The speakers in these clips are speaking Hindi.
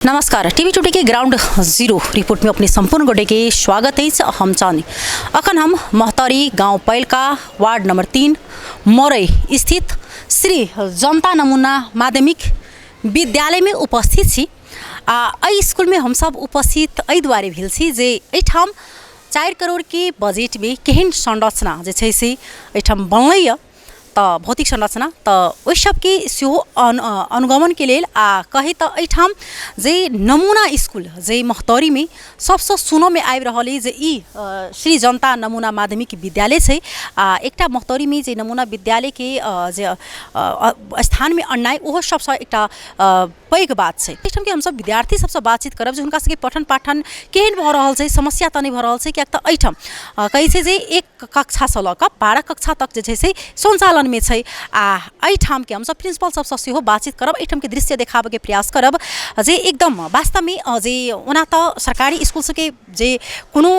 नमस्कार टीवी टुडे के ग्राउंड जीरो रिपोर्ट में अपने संपूर्ण गोटे के स्वागत है। हम चांदी अखन हम महतरी गांव पैलका वार्ड नंबर 3 मोरई स्थित श्री जनता नमूना माध्यमिक विद्यालय में उपस्थित छी। एहि स्कूल में हम सब उपस्थित एहि दुआरे भेल छी जे एहिठाम 4 करोड़ के बजेट में केहन संरचना जे छै से एहिठाम बनलै तो भौतिक संरचना तो ओहि सबके सेहो अनुगमन के लेल कहे तो एहिठाम जे नमूना स्कूल जे महतरी में सबसे सुनो में आबि रहल अछि जे ई श्री जनता नमूना माध्यमिक विद्यालय छै। एकटा महतरी में जे नमूना विद्यालय के जे स्थान में अन्नाय ओहो सबसे एकटा पैघ बात छै। एहिठाम के हम सब विद्यार्थी सबसे बातचीत करब जे हुनका सबके पठन पाठन केहन भ रहल छै, समस्या त नहि भ रहल छै, कियाक त एहिठाम कहै छै जे 1 कक्षा से ल क 12 कक्षा तक जे छै से संचालन में छै। एहिठाम के हम सब प्रिंसिपल सबसे सेहो बातचीत करब, एहिठाम के दृश्य देखाबे के प्रयास करब जे एकदम वास्तव में जे ओना त सरकारी स्कूल सबके जे कोनो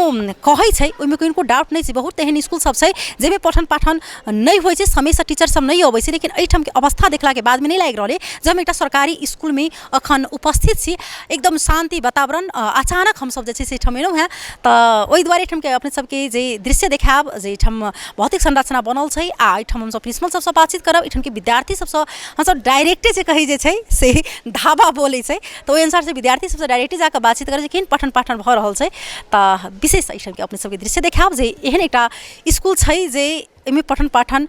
कहै छै ओहिमे कोनो डाउट नहि छै, बहुत एहन स्कूल सब छै जेमे पठन पाठन नहि होइ छै, समय से टीचर सब नहि अबै छै, लेकिन एहिठाम के अवस्था देखला के बाद में नहि लागि रहल जे हम एकटा सरकारी स्कूल में अखन उपस्थित छी। एकदम शांति वातावरण अचानक हम सब जे छै से एहिठाम एलहुँ हैं तऽ ओहि दुआरे एहिठाम के अपने सबके जे दृश्य देखाब जे एहिठाम भौतिक संरचना बनल छै। एहिठाम हम सब प्रिंसिपल सबसे बातचीत करब, एहिठाम के विद्यार्थी सबसे हम सब डायरेक्टे जे कही जे छै से धाबा बोलै छै तो ओहि अनुसार से विद्यार्थी सबसे डायरेक्टे जाकर बातचीत करब जे केहन पठन पाठन भ रहल छै। तऽ विशेष एहिठाम के अपने सबके दृश्य देखाब जे एहन एकटा स्कूल छै जे एहिमे पठन पाठन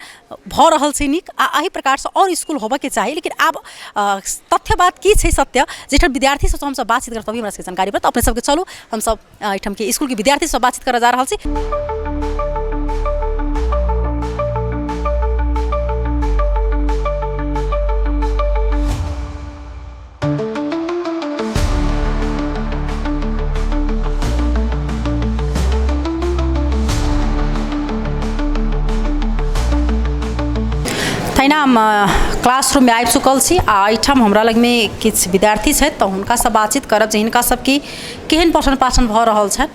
भ रहल छै नीक। एही प्रकार से और स्कूल होबे के चाही, लेकिन आब तथ्य बात की छै सत्य जेठाम विद्यार्थी सबसे हम सब बातचीत करब तभी हमरा सबके जानकारी पड़त। अपने सबके चलू हम सब एहिठाम के स्कूल के विद्यार्थी सब बातचीत करऽ जा रहल छी। हम क्लासरूम में आबि चुकल छी। एहिठाम हमरा लग में किछु विद्यार्थी छथि तो हुनका से बातचीत करब जे हिनका सबके केहन पठन पाठन भ रहल छै।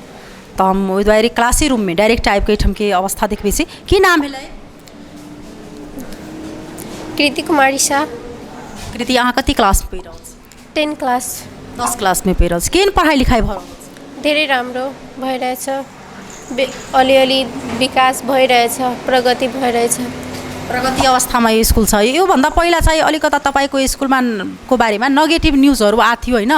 तो हम ओहि दुआरे क्लासे रूम में डायरेक्ट आबि के एहिठाम के अवस्था देखबै छी। की नाम भेलै? कृति कुमारी शाह। कृति, अहाँ कति क्लास में पढ़ि रहल छी? 10 क्लास। 10 क्लास में पढ़ि रहल छी। केहन पढ़ाई लिखाई भ रहल छै? धेरै राम्रो भइरहेछ, अलिअलि विकास भइरहेछ, प्रगति भइरहेछ। प्रगति अवस्था में स्कूल छ। यो भन्दा पहिला चाहिँ अलिकता तपाईको स्कूलमा को बारेमा नेगेटिभ न्यूजहरु आथ्यो हैन?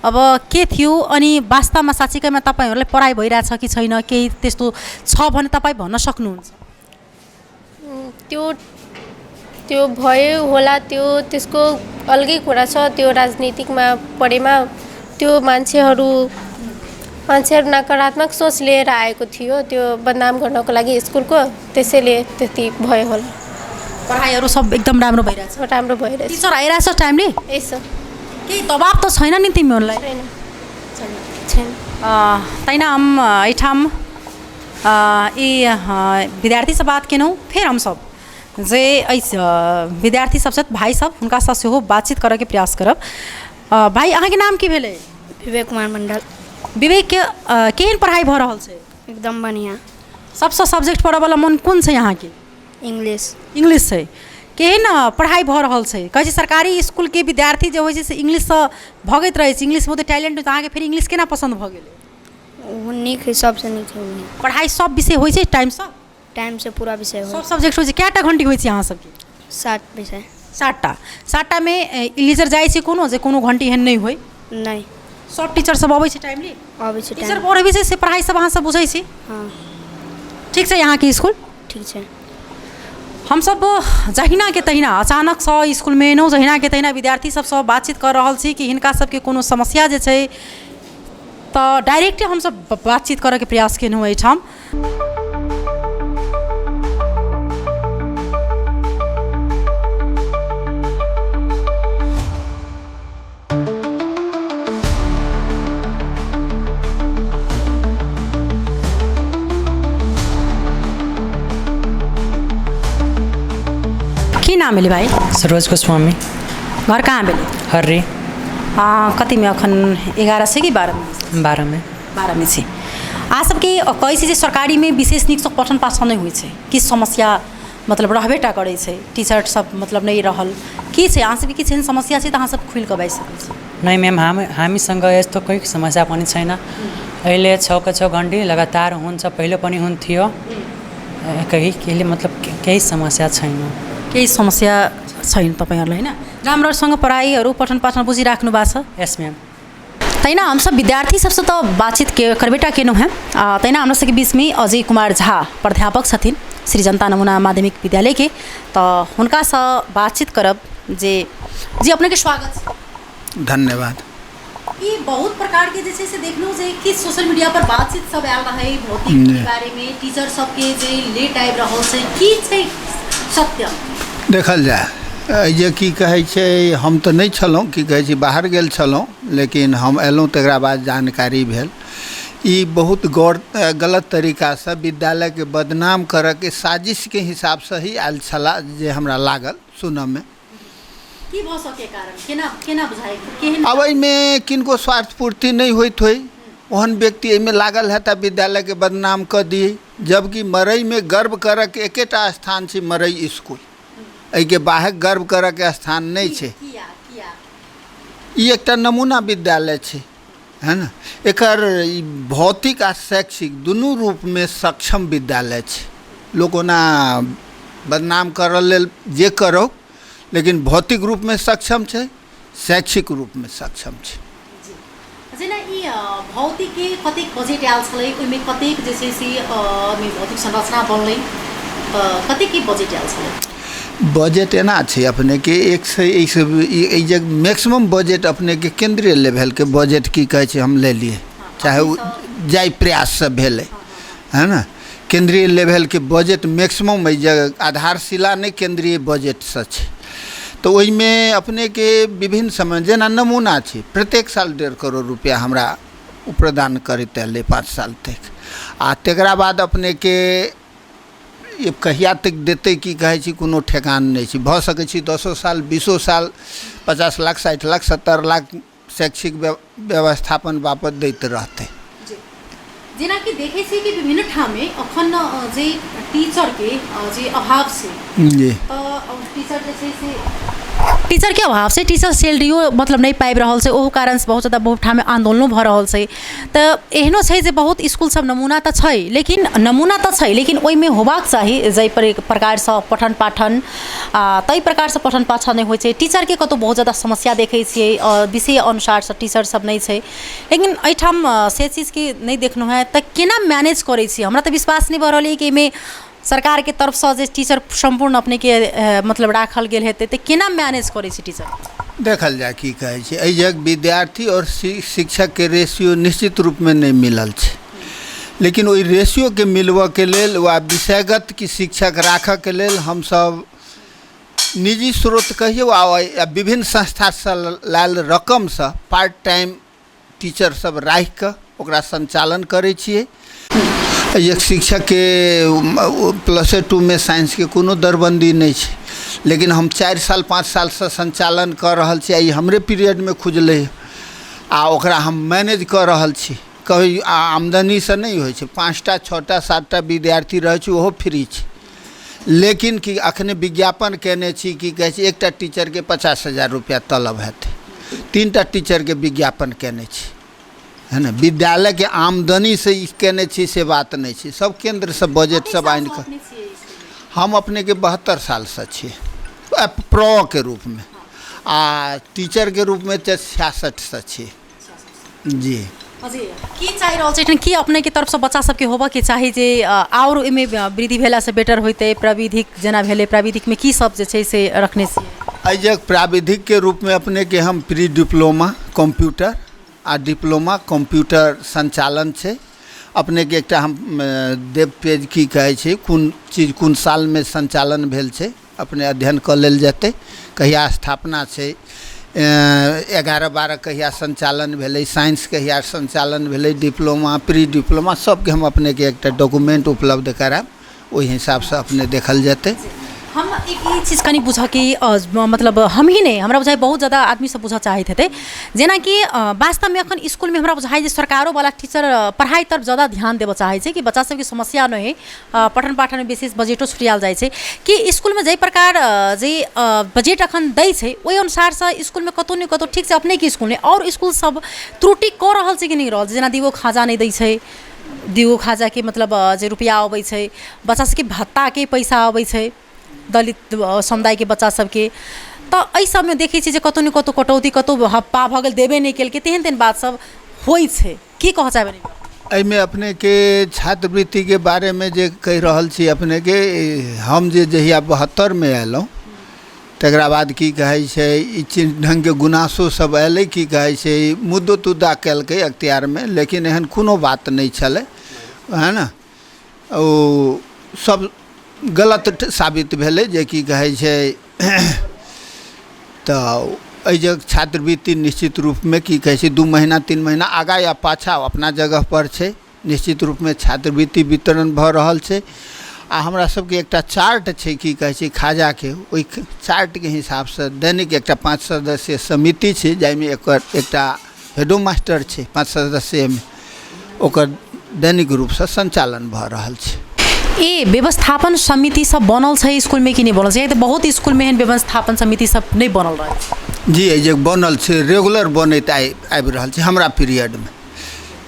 अब के थियो अनि वास्तवमा साच्चैकैमा तपाईहरुलाई पढाइ भइराछ कि छैन, केही त्यस्तो छ भने तपाई भन्न सक्नुहुन्छ? त्यो भयो होला, त्यसको अलगै कुरा छ। त्यो राजनीतिकमा पढेमा त्यो मान्छेहरु नकारात्मक सोच लिएर आएको थियो, त्यो बदनाम गर्नको लागि स्कुलको, त्यसैले त्यति भयो होला। पढाइहरु सब एकदम राम्रो भइराछ? राम्रो भइरहेछ। टिचर आइराछ टाइमले? यसो केही दबाब त छैन नि तिमीहरुलाई? छैन। तैना हम एठाम विद्यार्थी से बात केनौ। फिर हम सब जे विद्यार्थी सब छथि भाई सब हुनका से सेहो बातचीत करे के प्रयास करब। भाई, अहाँ के नाम की भेलै? विवेक कुमार मंडल। विवेक, केहन पढ़ाई भ रहल छै? एकदम बढ़िया। सबसे सब्जेक्ट पढ़े वाला मन कोन छै यहाँ के? इंग्लिश। इंग्लिश छै। केहन पढ़ाई भ रहल छै? कहै छै सरकारी स्कूल के विद्यार्थी जे होइ छै से इंग्लिश से भगैत रहै छै, इंग्लिश में बहुत टैलेंट होय, अहाँ के फिर इंग्लिश केना पसंद भ गेलै? वो नीक है, सबसे नीक है। पढ़ाई सब विषय होइ छै टाइम से? टाइम से पूरा विषय हो। सब सब्जेक्ट होइ छै। कएटा घंटी होइ छै यहाँ सबके? 60 विषय। 60टा में लीजर जाइ छै कोनो जे कोनो घंटी एहन नहीं होय? नहीं। सब टीचर सब आबै छै टाइमली? आबै छै। टीचर पढ़ाबै छै से पढ़ाई सब अहाँ सब बुझै छी? हां। ठीक छै यहाँ के स्कूल? ठीक छै। हम सब जहिना के तहिना अचानक से स्कूल में एनौ, जहिना के तहिना विद्यार्थी सब से बातचीत कर रहल छी कि हिनका सबके कोनो समस्या जे छै तो डायरेक्टे हम सब बातचीत करे के प्रयास केनौ एठाम। की नाम भेलै भाई? सरोज गोस्वामी। घर कहाँ भेलै? हर्री। कति में अखन 11 से कि 12 में? 12 में। 12 में छी। आ सबके कहै छै जे सरकारी में विशेष नीक से पठन पाठन नहि होइ छै, कि समस्या मतलब रहबेटा करै छै, टीचर सब मतलब नहीं रहल, की छै अहाँ सबके किछु एहन समस्या छै तऽ अहाँ सब खुलि कऽ बाजि सकै छी? नहीं मैम, हामीसँग यस्तो कोही समस्या पनि छैन। अहिले 6 घन्टी लगातार हुन्छ, पहिलो पनि हुन्थ्यो। केही मतलब केही समस्या छैन। केही समस्या छैन तपाईँहरूलाई होइन? राम्रोसँग पढाइहरू पठन पाठन बुझिराख्नु भएको छ? Yes ma'am. तैना हम सब विद्यार्थी सबसे तो बातचीत के करबेटा केनु है। तैना हम सबके बीच में अजय कुमार झा प्राध्यापक छथिन श्री जनता नमूना माध्यमिक विद्यालय के, तो हुनका से बातचीत करब। जी अपने के स्वागत। धन्यवाद। ये बहुत प्रकार के जैसे से देखलो जे कि सोशल मीडिया पर बातचीत सब आयल रहे भौतिक के बारे में, टीचर सब के जे लेट आबि रहल छै, की छै सत्य देखल जाए जे की कहै छै, हम तो नहीं छलहुँ, की कहै छै बाहर गेल छलहुँ, लेकिन हम एलहुँ तकरा बाद जानकारी भेल। ई बहुत गलत तरीका से विद्यालय के बदनाम करऽ के साजिश के हिसाब से ही आयल छला, जे हमरा लागल सुनऽ में। की भ सके कारण केना बुझाइ केहन? अब में किनको स्वार्थ पूर्ति नहीं होइत होइ, ओहन व्यक्ति एहिमे लागल है तऽ विद्यालय के बदनाम कर दिए। जबकि मरई में गर्व करऽ के एकेटा स्थान छै, मरई स्कूल। एहि के बाहर गर्व करऽ के स्थान नहीं छै। ई एकटा नमूना विद्यालय छै, है ना। एकर भौतिक आ शैक्षिक दुनू रूप में सक्षम विद्यालय छै। लोग ओना बदनाम करऽ लेल जे करो, लेकिन भौतिक रूप में सक्षम छै, शैक्षिक रूप में सक्षम छै। जेना ई भौतिक के कतेक बजेट आयल छलै, ओहिमे कतेक जे छै से भौतिक संरचना बनलै, कतेक के बजेट आयल छलै? बजेट एना छै अपने के एक जग मैक्सिमम बजेट अपने के केंद्रीय लेवल के बजेट की कहे छै हम ले लिए, चाहे जाय प्रयास से भेले, है ना। केंद्रीय लेवल के बजेट मैक्सिमम आधारशिला नहीं केंद्रीय बजेट से छै। तो ओहि में अपने के विभिन्न समय जेना नमूना छै, प्रत्येक साल 1.5 करोड़ रुपया हमरा प्रदान करते एलै 5 साल तक। आ तकरा बाद अपने के ये कहिया तक देते की कहे छी कोनो ठेकान नहीं छै। भ सकै छी 10 साल 20 साल 50 लाख 60 लाख 70 लाख शैक्षिक व्यवस्थापन बापत दैत रहते। जेना कि देखे छी कि विभिन्न ठाम में अखन जे टीचर के जे अभाव से जी, टीचर के अभाव से टीचर सैलरियो मतलब नहीं पाबि रहल छै, ओहो कारण से बहुत ज़्यादा बहुत ठाम में आंदोलनो भ रहल छै। तऽ एहनो छै जे बहुत स्कूल सब नमूना तऽ छै, लेकिन ओहि में होबाक चाही जाहि प्रकार से पठन पाठन तै प्रकार से पठन पाठन नहीं होइ छै। टीचर के कतौ बहुत ज़्यादा समस्या देखै छियै, विषय अनुसार से टीचर सब नहीं छै, लेकिन एहिठाम से चीज के नहीं देखलहुँ है। तऽ केना मैनेज करै छी? हमरा तऽ विश्वास नहीं भ रहल है कि एहिमे सरकार के तरफ से जे टीचर संपूर्ण अपने के मतलब राखल गेल हेतै, तऽ केना मैनेज करै छी टीचर? देखल जाए की कहे छै, एहि जग विद्यार्थी और शिक्षक के रेशियो निश्चित रूप में नहीं मिलल छै, लेकिन ओहि रेशियो के मिलबऽ के लेल वा विषयगत की शिक्षक राखऽ के लेल हम सब निजी स्रोत कहियो आ विभिन्न संस्था से लायल रकम से पार्ट टाइम टीचर सब राखि कऽ ओकरा संचालन करै छियै। एक शिक्षक के +2 में साइंस के कोनो दरबंदी नहीं छै, लेकिन हम 4 साल 5 साल से संचालन कर रहल छी। ई हमरे पीरियड में खुजलै आ ओकरा हम मैनेज कर रहल छी। कभी आमदनी से नहीं होइ छै, 5टा 6टा 7टा विद्यार्थी रहै छै, ओहो फ्री छै। लेकिन कि अखने विज्ञापन केने छी कि कहै छै एकटा टीचर के 50,000 रुपया तलब हेतै, 3टा टीचर के विज्ञापन केने छी, है ना। विद्यालय के आमदनी से केने छी से बात नहीं छी, सब केंद्र से बजेट सब आनि कऽ। हम अपने के 72 साल से छी प्रो के रूप में, आ टीचर के रूप में 66 से छी। जी की चाहि रहल छै कि अपने के तरफ से बच्चा सबके होबऽ के चाही जे और एहिमे वृद्धि भेला से बेटर होइतै? प्राविधिक जेना भेलै, प्राविधिक में की सब जे छै से रखने छियै? एहि जग प्राविधिक के रूप में अपने के हम प्री डिप्लोमा कंप्यूटर आ डिप्लोमा कंप्यूटर संचालन छै। अपने के एकटा हम देव पेज की कहे छै कोन चीज कोन साल में संचालन भेल छै, अपने अध्ययन कऽ लेल जेतै। कहिया स्थापना छै, 11-12 कहिया संचालन भेलै, साइंस कहिया संचालन भेलै, डिप्लोमा प्री डिप्लोमा सबके हम अपने के एकटा डॉक्यूमेंट उपलब्ध कराएब, ओहि हिसाब से अपने देखल जेतै। हम एक ही चीज़ कनी बुझ कि मतलब हम ही नहीं हमरा बुझाइ बहुत ज़्यादा आदमी सब बुझ चाहते थे जेना कि वास्तव में अखन स्कूल में हमरा बुझाइ जे सरकारों वाला टीचर पढ़ाई तरफ ज़्यादा ध्यान देव चाहे कि बच्चा सबके समस्या नहीं है पठन पाठन में विशेष बजेटो छुटियाल जाए कि स्कूल में जै प्रकार जे बजेट अखन दै छै ओहि अनुसार से स्कूल में कतौ न कतौ ठीक से अपने के स्कूल में और स्कूल सब त्रुटि क रहल छै कि नहीं रहल जेना दिगो खाजा नहीं दै छै दिगो खाजा के मतलब जे रुपया अबै छै बच्चा सबके भत्ता के पैसा अबै छै दलित समुदाय के बच्चा सबके तो एहि सबमे देखै छी जे कतौ न कतौ कटौती कतौ हप्पा भऽ गेल देबे नहीं केलकै तेहन तेहन बात सब होइ छै की कह चाहबै एहिमे अपने के छात्रवृत्ति के बारे में जे कहि रहल छी अपने के हम जे जहिया 72 में एलहुँ तकरा बाद की कहै छै ई ढंग के गुनासो सब एलै की कहै छै मुद्दो तुद्दा केलकै अख्तियार में लेकिन एहन कोनो बात नहीं छलै है ना ओ सब गलत साबित भेलै जे की कहै छै तो एहि जग छात्रवृत्ति निश्चित रूप में की कहै छै 2 महीना 3 महीना आगा या पाछा अपना जगह पर छै निश्चित रूप में छात्रवृत्ति वितरण भऽ रहल छै आ हमरा सबके एकटा चार्ट छै की कहै छै खाजा के ओहि चार्ट के हिसाब से दैनिक एकटा 5 सदस्यीय समिति छै जाहिमे एकर एकटा हेडो मास्टर छै 5 सदस्यीय में ओकर दैनिक रूप से संचालन भऽ रहल छै ए व्यवस्थापन समिति सब बनल छै स्कूल में कि नहीं बनल छै तो बहुत स्कूल में एहन व्यवस्थापन समिति सब नहीं बनल रहे जी जे बनल छै रेगुलर बनैत आबि रहल छै हमरा पीरियड में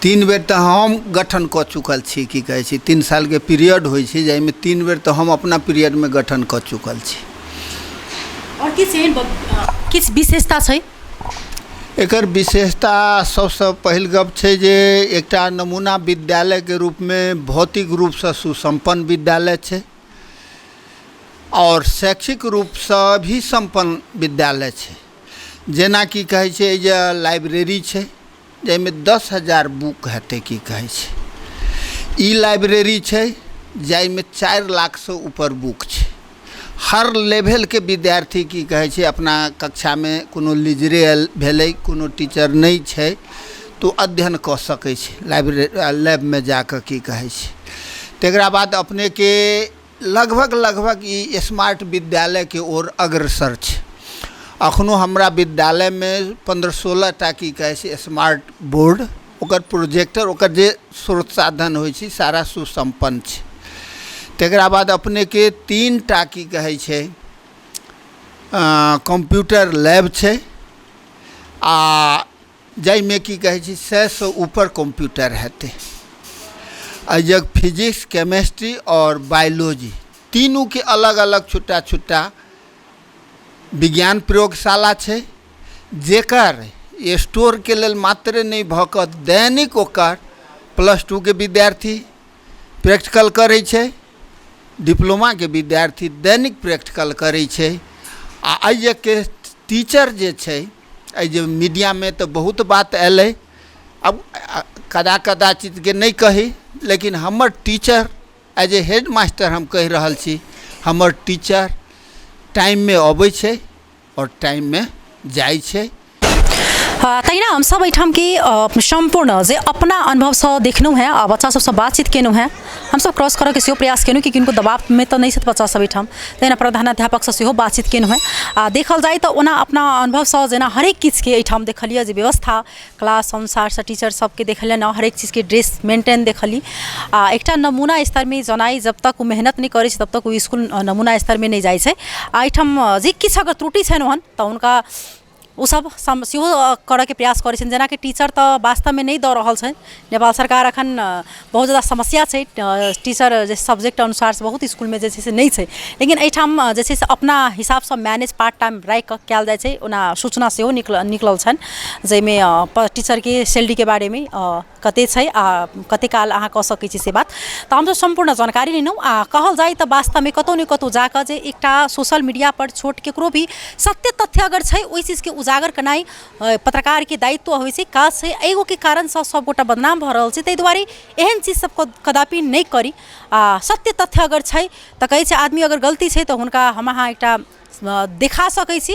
3 बेर तो हम गठन कऽ चुकल छी की कहै छी 3 साल के पीरियड होइ छै जाहिमे 3 बेर तो हम अपना पीरियड में गठन कऽ चुकल छी और किछ विशेषता छै एकर विशेषता सबसे पहिल गप छै जे एकटा नमूना विद्यालय के रूप में भौतिक रूप से सुसंपन्न विद्यालय छै और शैक्षिक रूप से भी संपन्न विद्यालय छै जेना कि कहै छै जे लाइब्रेरी छै जाहिमे 10,000 बुक हेतै की कहै छै ई लाइब्रेरी छै जाहिमे 4 लाख से ऊपर बुक छै हर लेवल के विद्यार्थी की कहै छै अपना कक्षा में कोनो लीजरे भेलै कोनो टीचर नहीं छै तो अध्ययन कऽ सकै छै लाइब्रेरी लैब में जाकर की कहै छै तकरा बाद अपने के लगभग ई स्मार्ट विद्यालय के ओर अग्रसर छै अखनो हमरा विद्यालय में 15-16 टा की कहै छै स्मार्ट बोर्ड ओकर प्रोजेक्टर ओकर जे स्रोत साधन होइ छै सारा सुसंपन्न छै तकरा बाद अपने के 3 टा की कहै छै कंप्यूटर लैब छै आ जाहिमे की कहै छै 100 से ऊपर कंप्यूटर हेतै जग फिजिक्स केमिस्ट्री और बायोलॉजी तीनों के अलग अलग छोटा छोटा विज्ञान प्रयोगशाला छै जेकर स्टोर के लेल मात्र नहीं भऽ कऽ दैनिक ओकर +2 के विद्यार्थी प्रैक्टिकल करै छै डिप्लोमा के विद्यार्थी दैनिक प्रैक्टिकल करै छै आ एहि के टीचर जे छै एहि जे मीडिया में तो बहुत बात एलै अब कदाचित के नहीं कही लेकिन हमर teacher as a head master हम कहि रहल छी हमर टीचर टाइम में अबै छै और टाइम में जाइ छै तहिना हम सब एठाम के संपूर्ण जे अपना अनुभव से देखनु है आ बच्चा सब बातचीत केनु है हम सब क्रॉस करऽ के सेहो प्रयास केनु कि किनको दबाव में तो नहीं छै बच्चा सब एठाम तहिना प्रधानाध्यापक से सेहो बातचीत केनु है आ देखल जाए तो ओना अपना अनुभव से जेना हरेक चीज के एठाम देखलिए जे व्यवस्था क्लास अनुसार से टीचर सबके देखलिए ना हरेक चीज के ड्रेस मेंटेन देखली आ एकटा नमूना स्तर में जनाई जब तक वो मेहनत नहीं करे तब तक वो स्कूल नमूना स्तर में नहीं जाइ छै आ एठाम जे किछ अगर त्रुटि छैन ओहन तो उनका वो सब सेहो करऽ के प्रयास करै छन जेना कि टीचर तो वास्तव में नहीं दऽ रहल छै नेपाल सरकार अखन बहुत ज़्यादा समस्या छै टीचर जे सब्जेक्ट अनुसार से बहुत स्कूल में जे छै से नहीं छै लेकिन एठाम जे छै से अपना हिसाब से मैनेज पार्ट टाइम राखि कऽ कयल जाइ छै ओना सूचना सेहो निकलल छन जाहिमे टीचर के सैलरी के बारे में कते छै आ कते काल अहाँ कऽ सकै छी से बात तो हम संपूर्ण जानकारी लेलहुँ आ कहल जाए तो वास्तव में कतौ न कतौ जाकर जे एकटा सोशल मीडिया पर छोट केकरो भी सत्य तथ्य अगर छै ओहि चीज के उजागर करनाई पत्रकार के दायित्व होइ छै काज छै एगो के कारण से सब गोटा बदनाम भऽ रहल छै ताहि दुआरे एहन चीज सब कदापि नहीं करी आ सत्य तथ्य अगर छै तो कहै छै आदमी अगर गलती छै तो हुनका हम अहाँ एकटा देखा सकै छी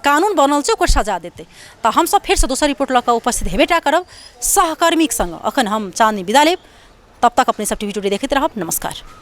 कानून बनल छै ओकर सजा देतै तो हम सब फिर से दोसर रिपोर्ट लऽ कऽ उपस्थित हेबेटा करब सहकर्मी संग अखन हम चाँदनी विदा लेब तब तक अपने सब टीवी टुडे देखैत रहब नमस्कार।